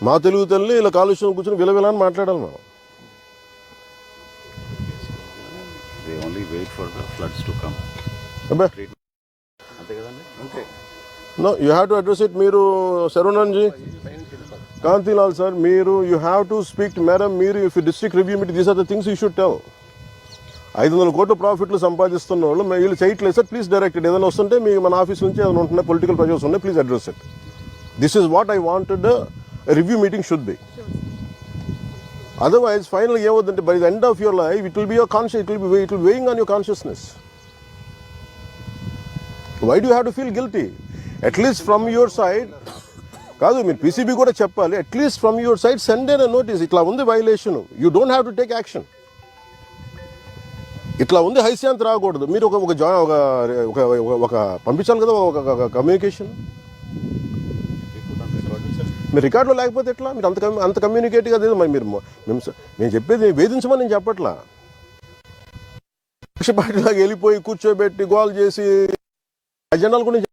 మా తెలుగు తల్లి ఇలా కాలుష్యం కూర్చొని విలవిలని మాట్లాడాలి మనం. They only wait for the floods to come. అబ్బే అంతే కదండి. అంతే. No you have to address it. మీరు శరవణన్ జీ, కాంతిలాల్ సార్, మీరు you have to speak madam. మీరు if district review meeting these are the things you should tell. 500 కోట్ల ప్రాఫిట్లు సంపాదిస్తున్న వాళ్ళు వీళ్ళు చేయట్లేదు సార్, ప్లీజ్ డైరెక్ట్ ఇట్. ఏదైనా వస్తుంటే మీ మన ఆఫీస్ నుంచి ఏదైనా ఉంటున్నాయి, పొలిటికల్ ప్రెషర్స్ ఉన్నాయి, please address it. This is what I wanted review meeting should be. Otherwise final ఏమవుతుందంటే by the end of your life it will be your conscious, it will weighing on your consciousness. Why do have to feel guilty? At least from your side కాదు, మీరు PCB కూడా చెప్పాలి. At least from your side send a notice, ఇట్లా ఉంది violation, you don't have to take action. ఇట్లా ఉంది, హైశాంత్ రాకూడదు. మీరు ఒక పంపించాలి కదా, ఒక కమ్యూనికేషన్. మీరు రికార్డులో లేకపోతే ఎట్లా? మీరు అంత కమ్యూనికేట్గా లేదు. మీరు నేను చెప్పేది వేధించమని నేను చెప్పట్లా. పక్షపాటిలాగా వెళ్ళిపోయి కూర్చోబెట్టి గోల్ చేసి అజెండాలు కూడా